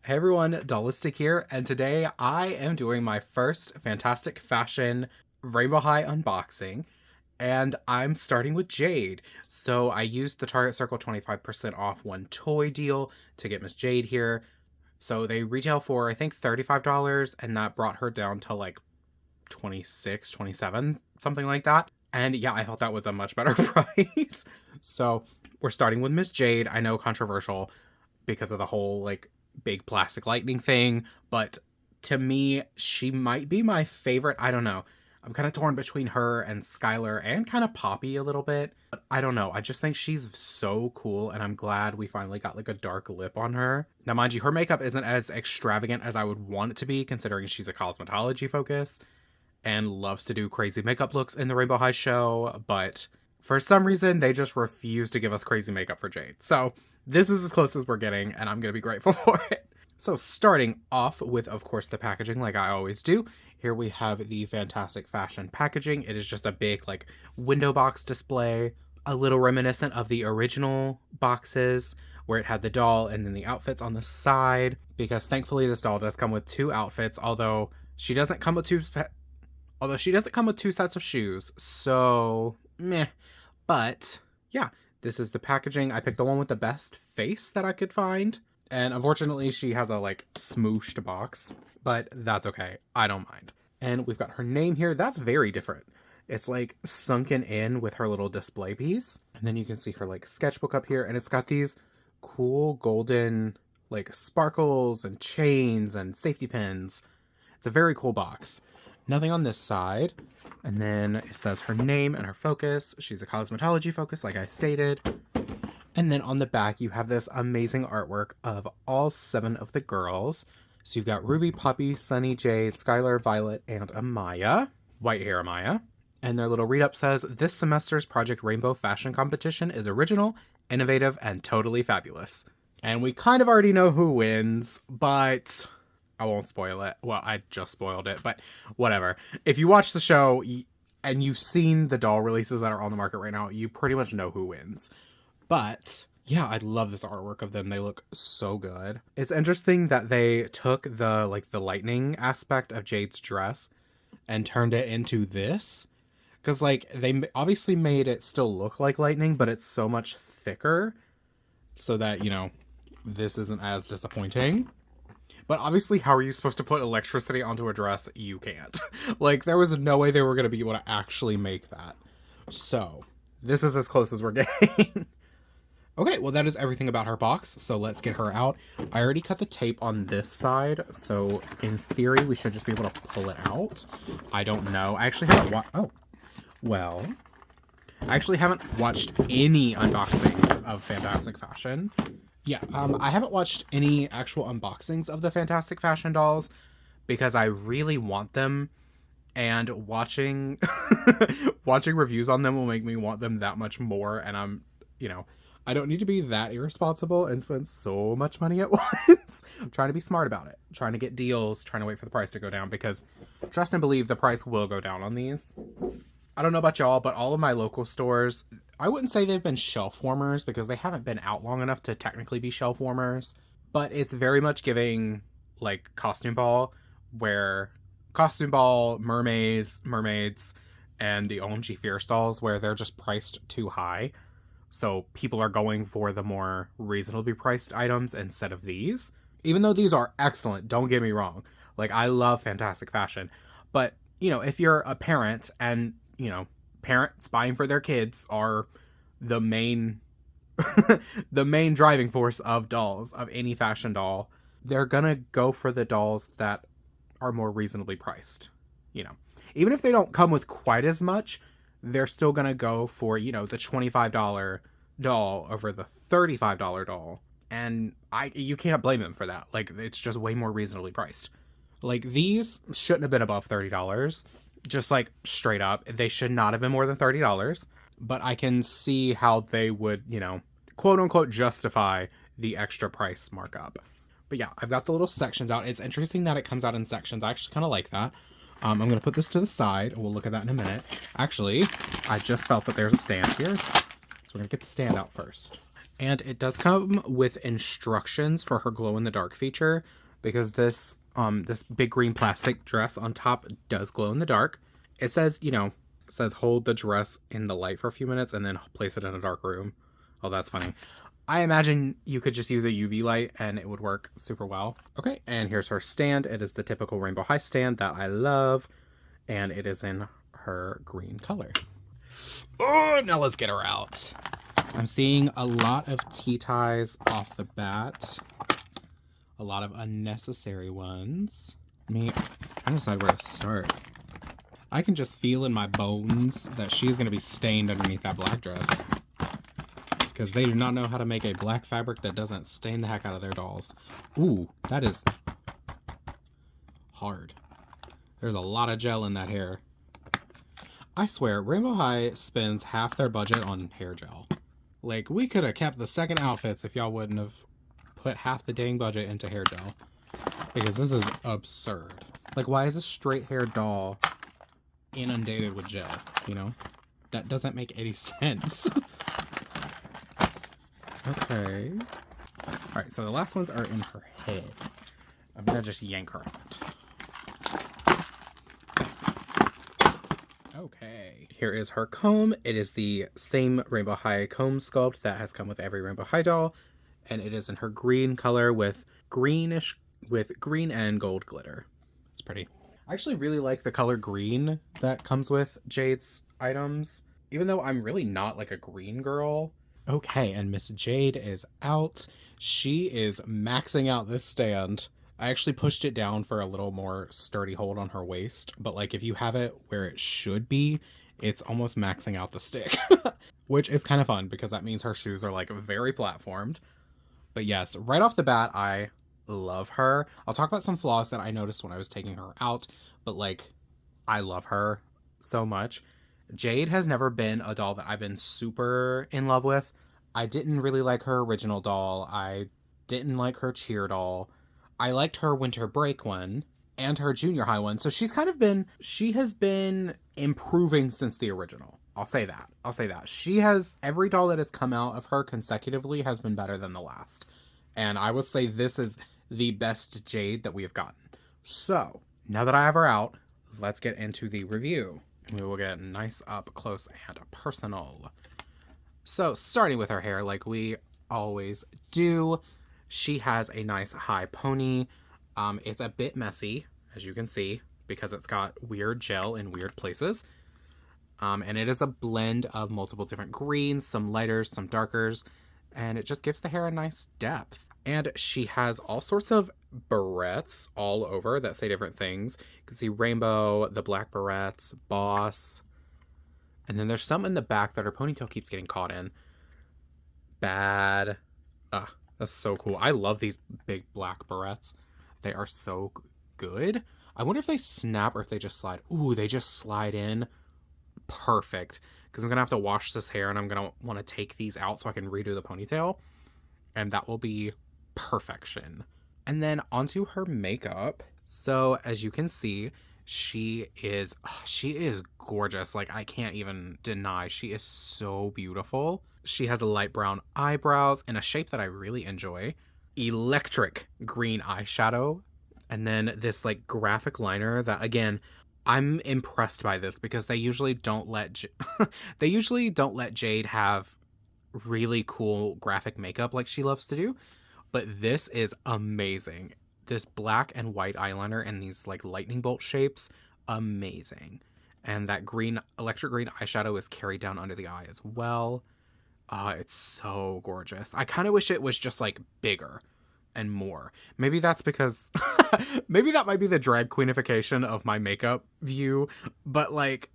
Hey everyone, Dollistic here, and today I am doing my first Fantastic Fashion Rainbow High unboxing, and I'm starting with Jade. So I used the Target Circle 25% off one toy deal to get Miss Jade here. So they retail for, I think, $35, and that brought her down to like 26, 27, something like that. And yeah, I thought that was a much better price. So we're starting with Miss Jade. I know, controversial because of the whole like big plastic lightning thing, but to me, she might be my favorite. I don't know. I'm kind of torn between her and Skylar and kind of Poppy a little bit. But I don't know. I just think she's so cool, and I'm glad we finally got like a dark lip on her. Now, mind you, her makeup isn't as extravagant as I would want it to be, considering she's a cosmetology focus and loves to do crazy makeup looks in the Rainbow High show, but for some reason, they just refuse to give us crazy makeup for Jade. So this is as close as we're getting, and I'm going to be grateful for it. So starting off with, of course, the packaging, like I always do. Here we have the Fantastic Fashion packaging. It is just a big, like, window box display, a little reminiscent of the original boxes, where it had the doll and then the outfits on the side, because thankfully this doll does come with two outfits, although she doesn't come with two sets of shoes, so meh. But yeah, this is the packaging. I picked the one with the best face that I could find. And unfortunately, she has a like smooshed box, but that's okay. I don't mind. And we've got her name here. That's very different. It's like sunken in with her little display piece. And then you can see her like sketchbook up here. And it's got these cool golden like sparkles and chains and safety pins. It's a very cool box. Nothing on this side. And then it says her name and her focus. She's a cosmetology focus, like I stated. And then on the back, you have this amazing artwork of all 7 of the girls. So you've got Ruby, Poppy, Sunny, Jade, Skylar, Violet, and Amaya. White hair Amaya. And their little read-up says, this semester's Project Rainbow Fashion Competition is original, innovative, and totally fabulous. And we kind of already know who wins, but I won't spoil it. Well, I just spoiled it, but whatever. If you watch the show and you've seen the doll releases that are on the market right now, you pretty much know who wins. But yeah, I love this artwork of them. They look so good. It's interesting that they took the lightning aspect of Jade's dress and turned it into this. Because like they obviously made it still look like lightning, but it's so much thicker so that, you know, this isn't as disappointing. But obviously, how are you supposed to put electricity onto a dress? You can't. Like, there was no way they were going to be able to actually make that. So, this is as close as we're getting. Okay, well, that is everything about her box, so let's get her out. I already cut the tape on this side, so in theory, we should just be able to pull it out. I don't know. I actually haven't I actually haven't watched any unboxings of Fantastic Fashion. Yeah, I haven't watched any actual unboxings of the Fantastic Fashion dolls because I really want them, and watching reviews on them will make me want them that much more, and I don't need to be that irresponsible and spend so much money at once. I'm trying to be smart about it, trying to get deals, trying to wait for the price to go down, because trust and believe the price will go down on these. I don't know about y'all, but all of my local stores, I wouldn't say they've been shelf warmers because they haven't been out long enough to technically be shelf warmers, but it's very much giving like Costume Ball, where Costume Ball, mermaids, and the OMG Fierce dolls, where they're just priced too high. So people are going for the more reasonably priced items instead of these. Even though these are excellent, don't get me wrong. Like, I love Fantastic Fashion. But, you know, if you're a parent and, you know, parents buying for their kids are the main the main driving force of dolls, of any fashion doll, they're gonna go for the dolls that are more reasonably priced. You know, even if they don't come with quite as much, they're still gonna go for, you know, the $25 doll over the $35 doll. And you can't blame them for that. Like, it's just way more reasonably priced. Like, these shouldn't have been above $30. Just like straight up, they should not have been more than $30. But I can see how they would, you know, quote unquote justify the extra price markup. But yeah, I've got the little sections out. It's interesting that it comes out in sections. I actually kind of like that. I'm going to put this to the side. We'll look at that in a minute. Actually, I just felt that there's a stand here. So we're going to get the stand out first. And it does come with instructions for her glow in the dark feature, because this big green plastic dress on top does glow in the dark. It says, it says hold the dress in the light for a few minutes and then place it in a dark room. Oh, that's funny. I imagine you could just use a UV light and it would work super well. Okay, and here's her stand. It is the typical Rainbow High stand that I love, and it is in her green color. Oh, now let's get her out. I'm seeing a lot of tea ties off the bat. A lot of unnecessary ones. I'm trying to decide where to start. I can just feel in my bones that she's going to be stained underneath that black dress. Because they do not know how to make a black fabric that doesn't stain the heck out of their dolls. Ooh, that is hard. There's a lot of gel in that hair. I swear, Rainbow High spends half their budget on hair gel. Like, we could have kept the second outfits if y'all wouldn't have put half the dang budget into hair gel. Because this is absurd. Like, why is a straight hair doll inundated with gel, That doesn't make any sense. Okay. Alright, so the last ones are in her head. I'm gonna just yank her out. Okay. Here is her comb. It is the same Rainbow High comb sculpt that has come with every Rainbow High doll. And it is in her green color with green and gold glitter. It's pretty. I actually really like the color green that comes with Jade's items, even though I'm really not like a green girl. Okay, and Miss Jade is out. She is maxing out this stand. I actually pushed it down for a little more sturdy hold on her waist, but like if you have it where it should be, it's almost maxing out the stick, which is kind of fun because that means her shoes are like very platformed. But yes, right off the bat, I love her. I'll talk about some flaws that I noticed when I was taking her out, but like, I love her so much. Jade has never been a doll that I've been super in love with. I didn't really like her original doll. I didn't like her cheer doll. I liked her winter break one and her junior high one. So she has been improving since the original. I'll say that. Every doll that has come out of her consecutively has been better than the last. And I would say this is the best Jade that we have gotten. So, now that I have her out, let's get into the review. We will get nice up close and personal. So, starting with her hair like we always do, she has a nice high pony. It's a bit messy, as you can see, because it's got weird gel in weird places. And it is a blend of multiple different greens, some lighters, some darkers, and it just gives the hair a nice depth. And she has all sorts of barrettes all over that say different things. You can see rainbow, the black barrettes, boss. And then there's some in the back that her ponytail keeps getting caught in. Bad. That's so cool. I love these big black barrettes. They are so good. I wonder if they snap or if they just slide. Ooh, they just slide in. Perfect. Because I'm going to have to wash this hair and I'm going to want to take these out so I can redo the ponytail. And that will be perfection. And then onto her makeup. So as you can see, she is gorgeous. Like, I can't even deny she is so beautiful. She has a light brown eyebrows in a shape that I really enjoy. Electric green eyeshadow. And then this like graphic liner that, again, I'm impressed by this because they usually don't let Jade have really cool graphic makeup like she loves to do. But this is amazing. This black and white eyeliner and these like lightning bolt shapes, amazing. And that electric green eyeshadow is carried down under the eye as well. It's so gorgeous. I kind of wish it was just like bigger and more. Maybe that's because maybe that might be the drag queenification of my makeup view, but like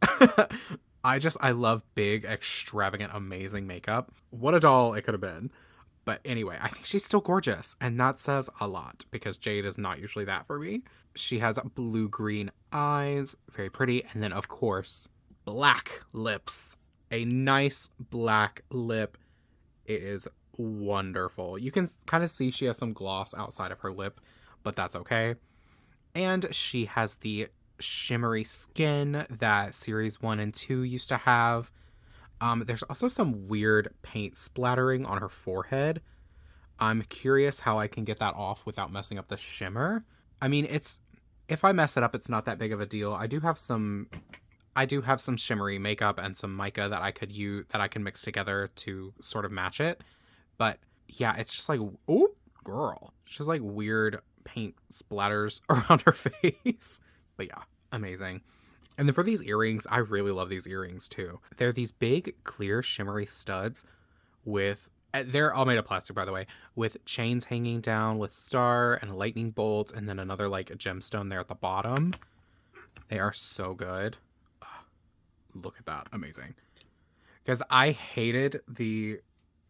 I love big, extravagant, amazing makeup. What a doll it could have been. But anyway, I think she's still gorgeous, and that says a lot because Jade is not usually that for me. She has blue-green eyes, very pretty, and then of course, black lips. A nice black lip. It is wonderful. You can kind of see she has some gloss outside of her lip, but that's okay. And she has the shimmery skin that series 1 and 2 used to have. There's also some weird paint splattering on her forehead. I'm curious how I can get that off without messing up the shimmer. I mean, if I mess it up, it's not that big of a deal. I do have some shimmery makeup and some mica that I could use, that I can mix together to sort of match it. But yeah, it's just like, oh, girl. It's just like weird paint splatters around her face. But yeah, amazing. And then for these earrings, I really love these earrings too. They're these big, clear, shimmery studs with, they're all made of plastic, by the way, with chains hanging down with star and lightning bolts, and then another like gemstone there at the bottom. They are so good. Look at that. Amazing. Because I hated the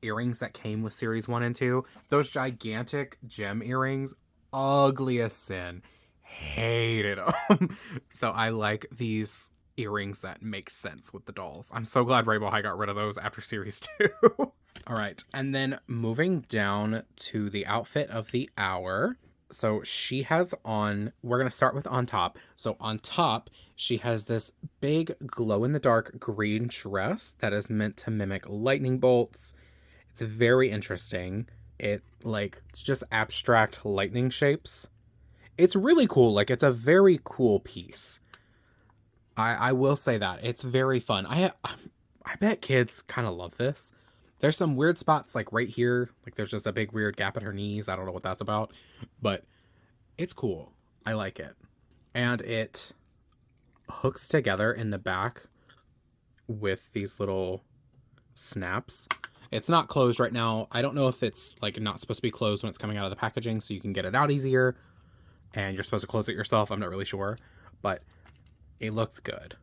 earrings that came with series 1 and 2. Those gigantic gem earrings, ugly as sin. Hated them. So I like these earrings that make sense with the dolls. I'm so glad Rainbow High got rid of those after series 2. All right. And then moving down to the outfit of the hour. So she has on, we're going to start with on top. So on top, she has this big glow-in-the-dark green dress that is meant to mimic lightning bolts. It's very interesting. It's just abstract lightning shapes. It's really cool. Like, it's a very cool piece. I will say that. It's very fun. I bet kids kind of love this. There's some weird spots, like right here. Like, there's just a big weird gap at her knees. I don't know what that's about. But it's cool. I like it. And it hooks together in the back with these little snaps. It's not closed right now. I don't know if it's like not supposed to be closed when it's coming out of the packaging, so you can get it out easier and you're supposed to close it yourself. I'm not really sure, but it looks good.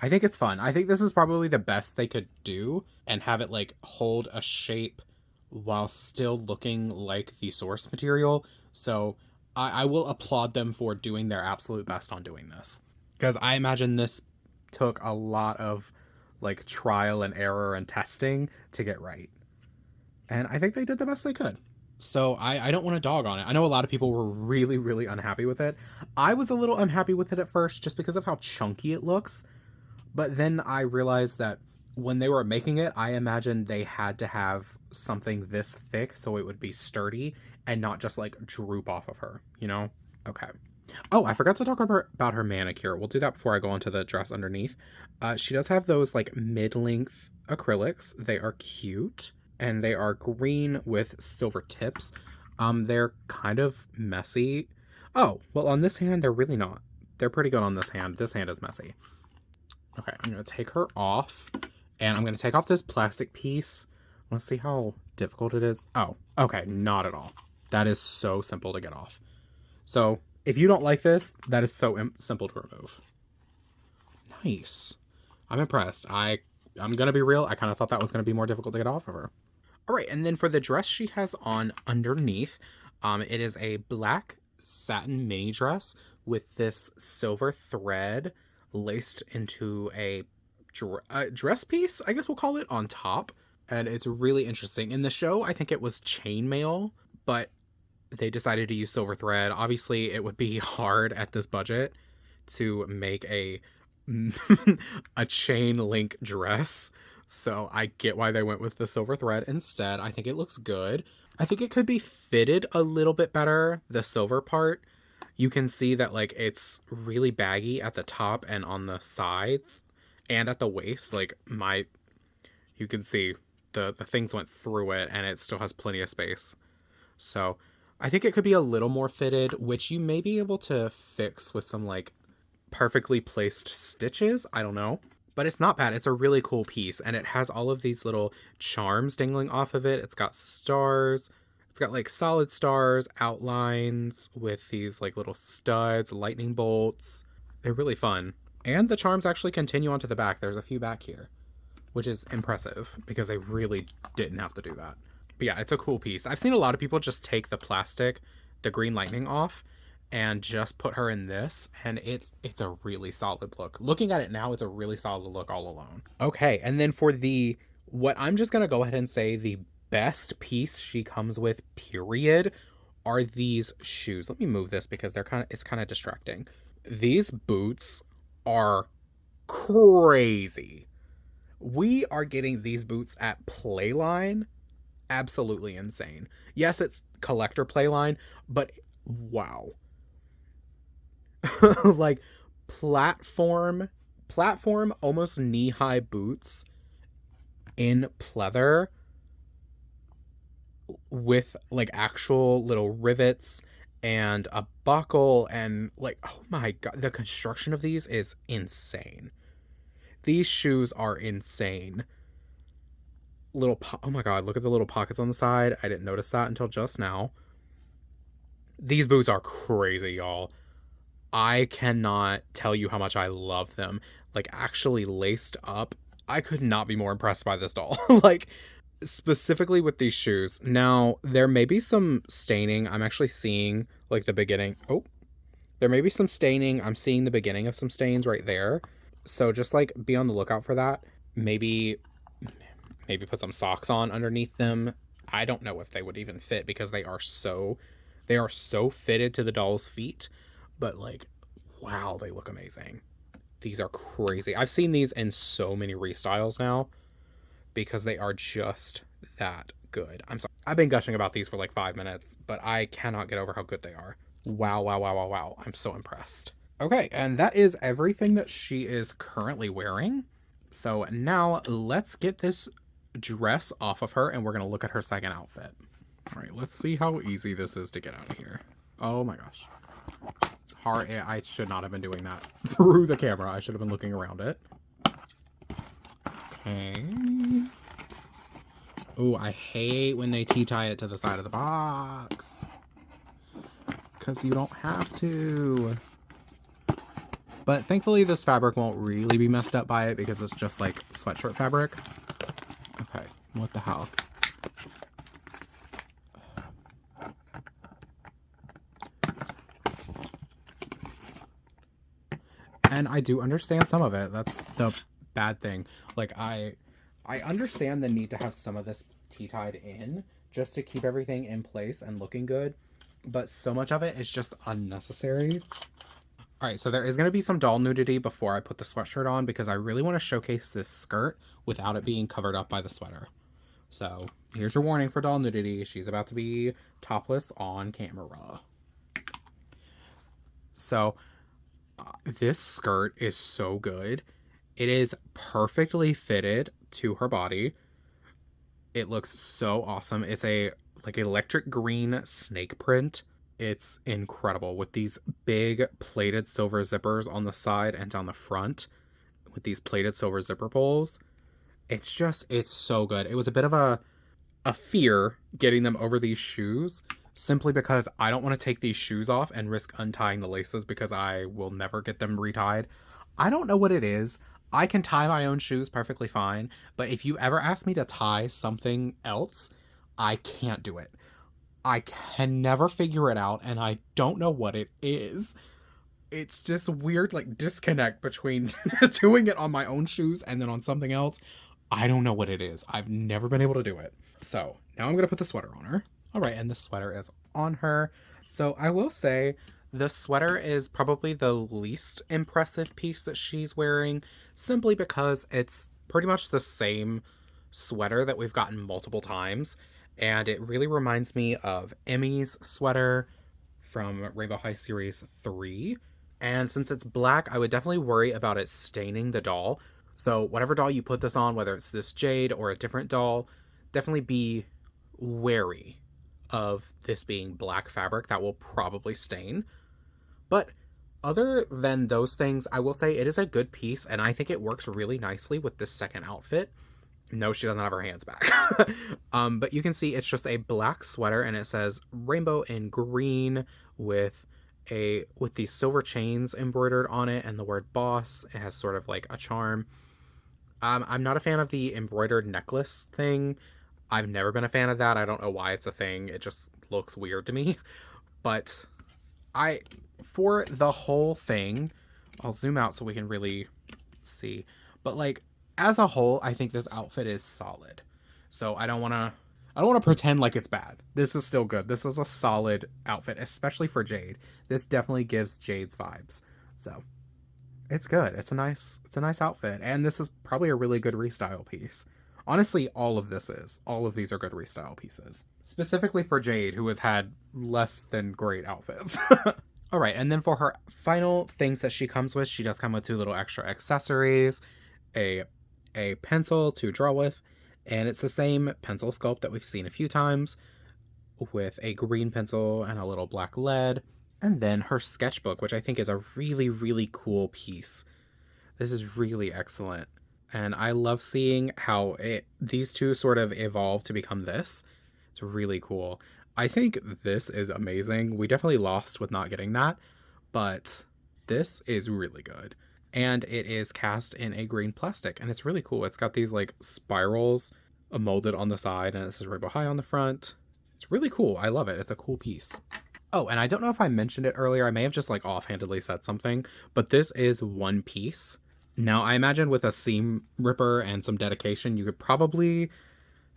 I think it's fun. I think this is probably the best they could do and have it like hold a shape while still looking like the source material. So I will applaud them for doing their absolute best on doing this. Because I imagine this took a lot of like trial and error and testing to get right. And I think they did the best they could. So I don't want to dog on it. I know a lot of people were really, really unhappy with it. I was a little unhappy with it at first just because of how chunky it looks. But then I realized that when they were making it, I imagined they had to have something this thick so it would be sturdy and not just like droop off of her, you know? Okay. Oh, I forgot to talk about her manicure. We'll do that before I go into the dress underneath. She does have those like mid-length acrylics. They are cute and they are green with silver tips. They're kind of messy. Oh, well, on this hand, they're really not. They're pretty good on this hand. This hand is messy. Okay, I'm going to take her off and I'm going to take off this plastic piece. Let's see how difficult it is. Oh, okay, not at all. That is so simple to get off. So if you don't like this, that is so simple to remove. Nice. I'm impressed. I'm going to be real. I kind of thought that was going to be more difficult to get off of her. All right, and then for the dress she has on underneath, it is a black satin mini dress with this silver thread laced into a dress piece, I guess we'll call it, on top. And it's really interesting. In the show, I think it was chainmail, but they decided to use silver thread. Obviously, it would be hard at this budget to make a a chain link dress. So I get why they went with the silver thread instead. I think it looks good. I think it could be fitted a little bit better, the silver part. You can see that like it's really baggy at the top and on the sides and at the waist. Like you can see the things went through it and it still has plenty of space. So I think it could be a little more fitted, which you may be able to fix with some like perfectly placed stitches. I don't know. But it's not bad. It's a really cool piece. And it has all of these little charms dangling off of it. It's got stars. It's got like solid stars, outlines with these like little studs, lightning bolts. They're really fun. And the charms actually continue onto the back. There's a few back here, which is impressive because they really didn't have to do that. But yeah, it's a cool piece. I've seen a lot of people just take the plastic, the green lightning off, and just put her in this, and it's a really solid look. Looking at it now, it's a really solid look all alone. Okay, and then for what I'm just gonna go ahead and say the best piece she comes with, period, are these shoes. Let me move this because it's kind of distracting. These boots are crazy. We are getting these boots at Playline. Absolutely insane. Yes, it's collector Playline, but wow. Like platform almost knee-high boots in pleather with like actual little rivets and a buckle, and like, oh my god, the construction of these is insane. These shoes are insane. Oh my god, look at the little pockets on the side. I didn't notice that until just now. These boots are crazy, y'all. I cannot tell you how much I love them. Like, actually laced up. I could not be more impressed by this doll. Like, specifically with these shoes. Now, there may be some staining. I'm actually seeing, like, the beginning. Oh, there may be some staining. I'm seeing the beginning of some stains right there. So just, like, be on the lookout for that. Maybe put some socks on underneath them. I don't know if they would even fit because they are so fitted to the doll's feet. But, like, wow, they look amazing. These are crazy. I've seen these in so many restyles now because they are just that good. I'm sorry. I've been gushing about these for like 5 minutes, but I cannot get over how good they are. Wow, wow, wow, wow, wow. I'm so impressed. Okay, and that is everything that she is currently wearing. So now let's get this dress off of her and we're going to look at her second outfit. All right, let's see how easy this is to get out of here. Oh my gosh. I should not have been doing that through the camera. I should have been looking around it. Okay. Oh, I hate when they tie it to the side of the box. Because you don't have to. But thankfully this fabric won't really be messed up by it because it's just like sweatshirt fabric. Okay, what the hell? And I do understand some of it. That's the bad thing. Like, I understand the need to have some of this tea-tied in just to keep everything in place and looking good. But so much of it is just unnecessary. All right, so there is going to be some doll nudity before I put the sweatshirt on because I really want to showcase this skirt without it being covered up by the sweater. So here's your warning for doll nudity. She's about to be topless on camera. So this skirt is so good. It is perfectly fitted to her body. It looks so awesome. It's a like electric green snake print. It's incredible with these big plated silver zippers on the side and down the front with these plated silver zipper pulls. It's so good. It was a bit of a fear getting them over these shoes simply because I don't want to take these shoes off and risk untying the laces because I will never get them retied. I don't know what it is. I can tie my own shoes perfectly fine, but if you ever ask me to tie something else, I can't do it. I can never figure it out, and I don't know what it is. It's just weird, like, disconnect between doing it on my own shoes and then on something else. I don't know what it is. I've never been able to do it. So, now I'm going to put the sweater on her. All right, and the sweater is on her. So, I will say the sweater is probably the least impressive piece that she's wearing, simply because it's pretty much the same sweater that we've gotten multiple times. And it really reminds me of Emmy's sweater from Rainbow High Series 3. And since it's black, I would definitely worry about it staining the doll. So whatever doll you put this on, whether it's this Jade or a different doll, definitely be wary of this being black fabric that will probably stain. But other than those things, I will say it is a good piece, and I think it works really nicely with this second outfit. No, she doesn't have her hands back. But you can see it's just a black sweater, and it says rainbow in green with these silver chains embroidered on it and the word boss. It has sort of like a charm. I'm not a fan of the embroidered necklace thing. I've never been a fan of that. I don't know why it's a thing. It just looks weird to me. But for the whole thing, I'll zoom out so we can really see. But like, as a whole, I think this outfit is solid. So I don't want to pretend like it's bad. This is still good. This is a solid outfit, especially for Jade. This definitely gives Jade's vibes. So It's good. It's a nice outfit. And this is probably a really good restyle piece. Honestly, all of this is. All of these are good restyle pieces. Specifically for Jade, who has had less than great outfits. All right, and then for her final things that she comes with, she does come with 2 little extra accessories, a pencil to draw with, and it's the same pencil sculpt that we've seen a few times, with a green pencil and a little black lead, and then her sketchbook, which I think is a really, really cool piece. This is really excellent, and I love seeing how these two sort of evolve to become this. It's really cool. I think this is amazing. We definitely lost with not getting that, but this is really good. And it is cast in a green plastic, and it's really cool. It's got these like spirals molded on the side, and it says Rainbow High on the front. It's really cool. I love it. It's a cool piece. Oh, and I don't know if I mentioned it earlier. I may have just like offhandedly said something, but this is one piece. Now, I imagine with a seam ripper and some dedication, you could probably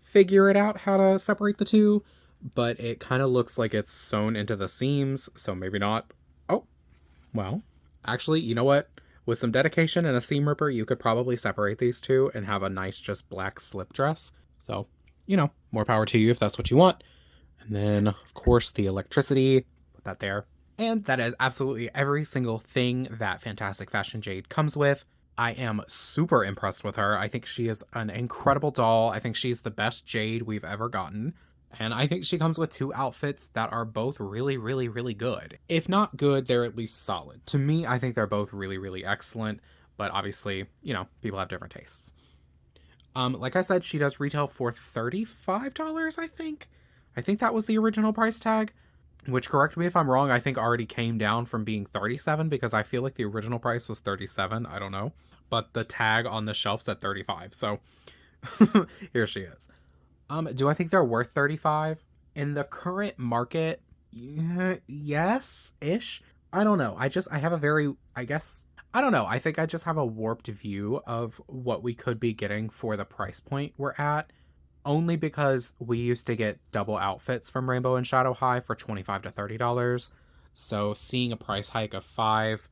figure it out how to separate the two, but it kind of looks like it's sewn into the seams, so maybe not. Oh, well, actually, you know what? With some dedication and a seam ripper, you could probably separate these two and have a nice just black slip dress. So, you know, more power to you if that's what you want. And then, of course, the electricity, put that there. And that is absolutely every single thing that Fantastic Fashion Jade comes with. I am super impressed with her. I think she is an incredible doll. I think she's the best Jade we've ever gotten. And I think she comes with 2 outfits that are both really, really, really good. If not good, they're at least solid. To me, I think they're both really, really excellent. But obviously, you know, people have different tastes. Like I said, she does retail for $35, I think. I think that was the original price tag, which, correct me if I'm wrong, I think already came down from being $37 because I feel like the original price was $37. I don't know. But the tag on the shelf said $35. So here she is. Do I think they're worth $35? In the current market, yes-ish. I don't know. I have a very, I don't know. I think I just have a warped view of what we could be getting for the price point we're at. Only because we used to get double outfits from Rainbow and Shadow High for $25 to $30. So seeing a price hike of $5,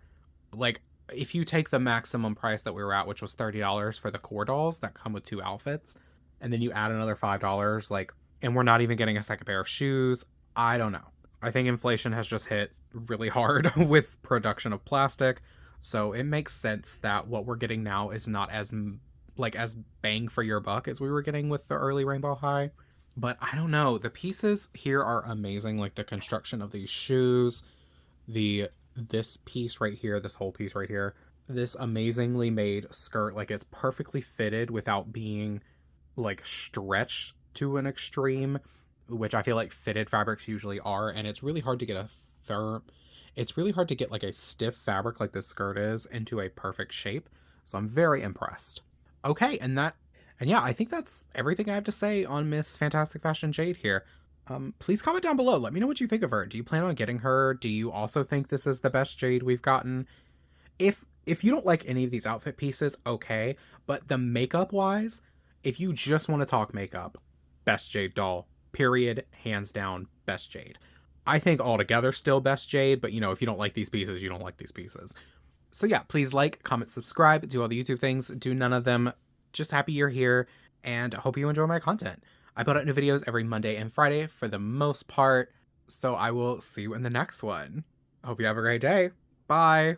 like, if you take the maximum price that we were at, which was $30 for the core dolls that come with 2 outfits, and then you add another $5, like, and we're not even getting a second pair of shoes, I don't know. I think inflation has just hit really hard with production of plastic. So it makes sense that what we're getting now is not as bang for your buck as we were getting with the early Rainbow High. But I don't know. The pieces here are amazing. Like the construction of these shoes, this piece right here, this whole piece right here, this amazingly made skirt, like it's perfectly fitted without being like stretched to an extreme, which I feel like fitted fabrics usually are. And it's really hard to get like a stiff fabric like this skirt is into a perfect shape. So I'm very impressed. Okay, and yeah, I think that's everything I have to say on Miss Fantastic Fashion Jade here. Please comment down below. Let me know what you think of her. Do you plan on getting her? Do you also think this is the best Jade we've gotten? If you don't like any of these outfit pieces, okay, but the makeup wise, if you just want to talk makeup, best Jade doll, period, hands down, best Jade. I think altogether still best Jade, but you know, if you don't like these pieces, you don't like these pieces. So yeah, please like, comment, subscribe, do all the YouTube things, do none of them. Just happy you're here, and hope you enjoy my content. I put out new videos every Monday and Friday for the most part, so I will see you in the next one. I hope you have a great day. Bye!